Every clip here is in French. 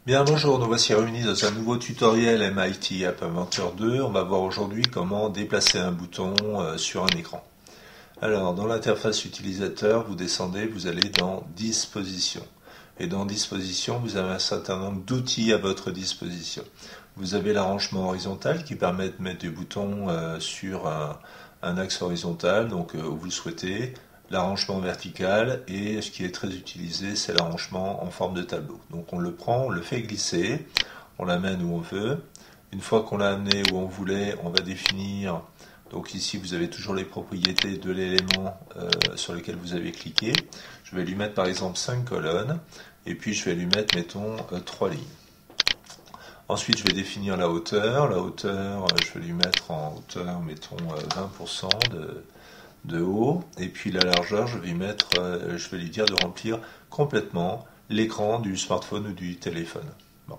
Bien, bonjour, nous voici réunis dans un nouveau tutoriel MIT App Inventor 2. On va voir aujourd'hui comment déplacer un bouton sur un écran. Alors, dans l'interface utilisateur, vous descendez, vous allez dans Dispositions. Et dans Dispositions, vous avez un certain nombre d'outils à votre disposition. Vous avez l'arrangement horizontal qui permet de mettre des boutons sur un axe horizontal, donc où vous le souhaitez. L'arrangement vertical et ce qui est très utilisé, c'est l'arrangement en forme de tableau. Donc on le prend, on le fait glisser, on l'amène où on veut. Une fois qu'on l'a amené où on voulait, on va définir. Donc ici, vous avez toujours les propriétés de l'élément sur lequel vous avez cliqué. Je vais lui mettre par exemple 5 colonnes et puis je vais lui mettre, mettons, 3 lignes. Ensuite, je vais définir la hauteur. La hauteur, je vais lui mettre en hauteur, mettons, 20% de haut, et puis la largeur, je vais lui dire de remplir complètement l'écran du smartphone ou du téléphone. Bon.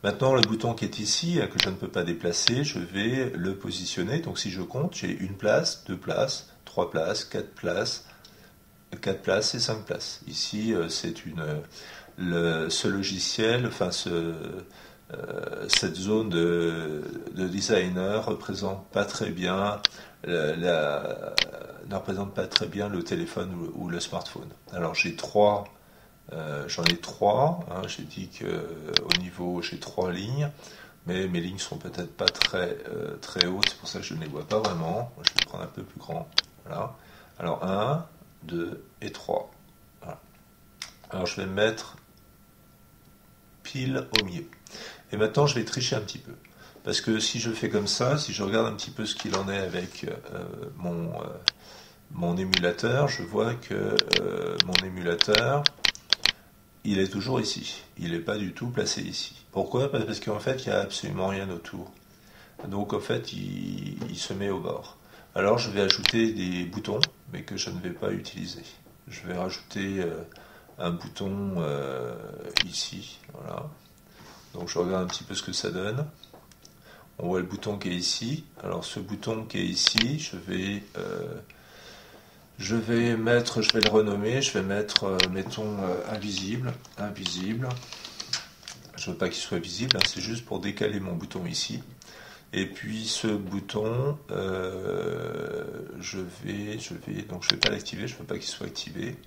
Maintenant, le bouton qui est ici, que je ne peux pas déplacer, je vais le positionner. Donc si je compte, j'ai une place, deux places, trois places, quatre places et 5 places. Ici, ce logiciel, cette zone de designer représente pas très bien ne représente pas très bien le téléphone ou le smartphone. Alors j'en ai trois. Hein, j'ai dit qu'au niveau j'ai 3 lignes, mais mes lignes sont peut-être pas très hautes, c'est pour ça que je ne les vois pas vraiment. Je vais prendre un peu plus grand. Voilà. Alors 1, 2 et 3. Voilà. Alors je vais me mettre pile au milieu. Et maintenant je vais tricher un petit peu. Parce que si je fais comme ça, si je regarde un petit peu ce qu'il en est avec mon émulateur, je vois que mon émulateur, il est toujours ici. Il n'est pas du tout placé ici. Pourquoi? Parce qu'en fait, il n'y a absolument rien autour. Donc en fait, il se met au bord. Alors je vais ajouter des boutons, mais que je ne vais pas utiliser. Je vais rajouter un bouton ici. Voilà. Donc je regarde un petit peu ce que ça donne. On voit le bouton qui est ici. Alors ce bouton qui est ici, je vais le renommer. Je vais mettre, mettons, invisible. Invisible. Je veux pas qu'il soit visible. Hein, c'est juste pour décaler mon bouton ici. Et puis ce bouton, je vais pas l'activer. Je veux pas qu'il soit activé.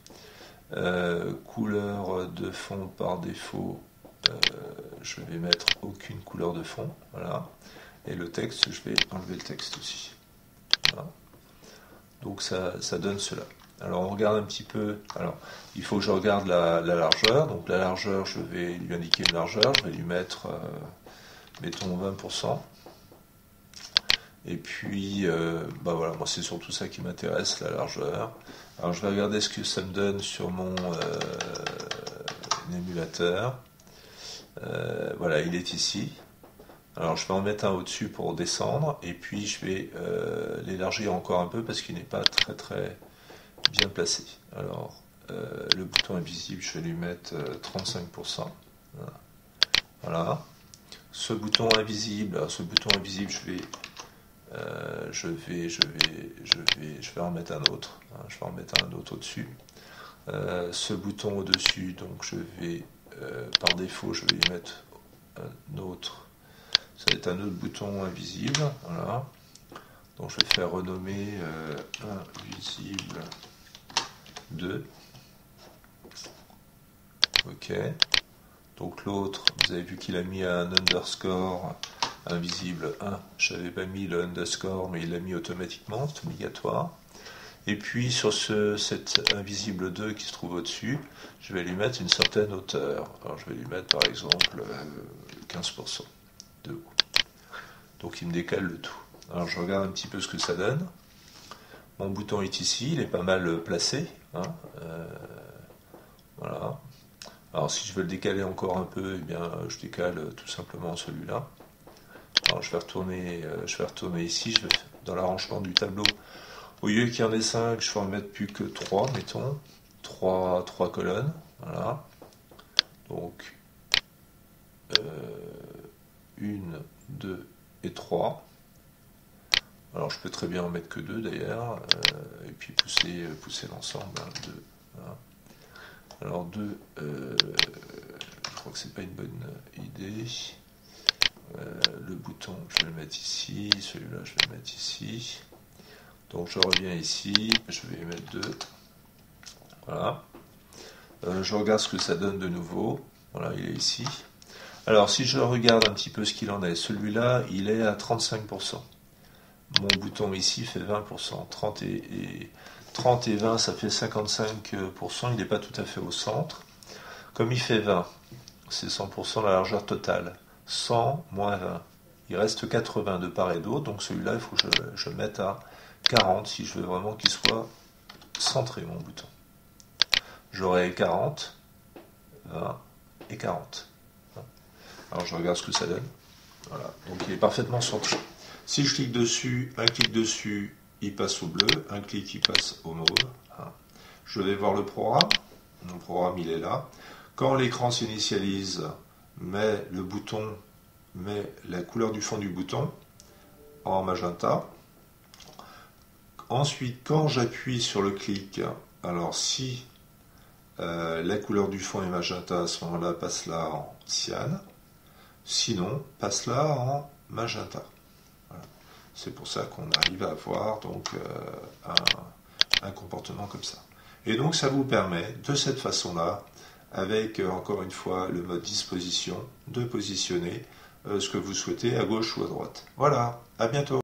Couleur de fond par défaut. Je vais mettre aucune couleur de fond. Voilà. Et le texte, je vais enlever le texte aussi. Voilà. Donc ça donne cela. Alors on regarde un petit peu. Alors il faut que je regarde la largeur. Donc la largeur, je vais lui indiquer une largeur. Je vais lui mettre, mettons 20%. Et puis, voilà, moi c'est surtout ça qui m'intéresse, la largeur. Alors je vais regarder ce que ça me donne sur mon émulateur. Voilà, il est ici. Alors je vais en mettre un au-dessus pour descendre, et puis je vais l'élargir encore un peu parce qu'il n'est pas très bien placé. Alors le bouton invisible, je vais lui mettre 35%. Voilà. Ce bouton invisible, je vais en mettre un autre. Hein, je vais en mettre un autre au-dessus. Ce bouton au-dessus, donc je vais, par défaut, je vais lui mettre un autre. Ça va être un autre bouton invisible. Voilà. Donc je vais faire renommer invisible 2. Ok. Donc l'autre, vous avez vu qu'il a mis un underscore invisible 1. Je n'avais pas mis le underscore, mais il l'a mis automatiquement, c'est obligatoire. Et puis sur cet invisible 2 qui se trouve au-dessus, je vais lui mettre une certaine hauteur. Alors je vais lui mettre par exemple 15% de haut. Donc il me décale le tout. Alors je regarde un petit peu ce que ça donne. Mon bouton est ici, il est pas mal placé. Hein, voilà. Alors si je veux le décaler encore un peu, eh bien je décale tout simplement celui-là. Alors je vais retourner ici, dans l'arrangement du tableau. Au lieu qu'il y en ait 5, je vais en mettre plus que 3, mettons. 3 colonnes. Voilà. Donc 1, 2 et 3. Alors je peux très bien en mettre que 2 d'ailleurs, et puis pousser l'ensemble. Hein, 2. Voilà. Alors 2, je crois que c'est pas une bonne idée. Le bouton, je vais le mettre ici, celui-là, je vais le mettre ici. Donc je reviens ici, je vais y mettre 2. Voilà. Je regarde ce que ça donne de nouveau. Voilà, il est ici. Alors si je regarde un petit peu ce qu'il en est, celui-là, il est à 35%. Mon bouton ici fait 20%. 30 et 20, ça fait 55%. Il n'est pas tout à fait au centre. Comme il fait 20, c'est 100% la largeur totale. 100 moins 20. Il reste 80 de part et d'autre. Donc celui-là, il faut que je mette à 40 si je veux vraiment qu'il soit centré, mon bouton. J'aurai 40, 20 et 40. Alors je regarde ce que ça donne. Voilà. Donc il est parfaitement centré. Si je clique dessus, un clic dessus, il passe au bleu, un clic, il passe au mauve. Je vais voir le programme. Mon programme, il est là. Quand l'écran s'initialise, le bouton met la couleur du fond du bouton en magenta. Ensuite, quand j'appuie sur le clic, alors si la couleur du fond est magenta, à ce moment-là, passe là en cyan. Sinon, passe là en magenta. Voilà. C'est pour ça qu'on arrive à avoir donc un comportement comme ça. Et donc ça vous permet de cette façon-là, avec encore une fois le mode disposition, de positionner ce que vous souhaitez à gauche ou à droite. Voilà, à bientôt.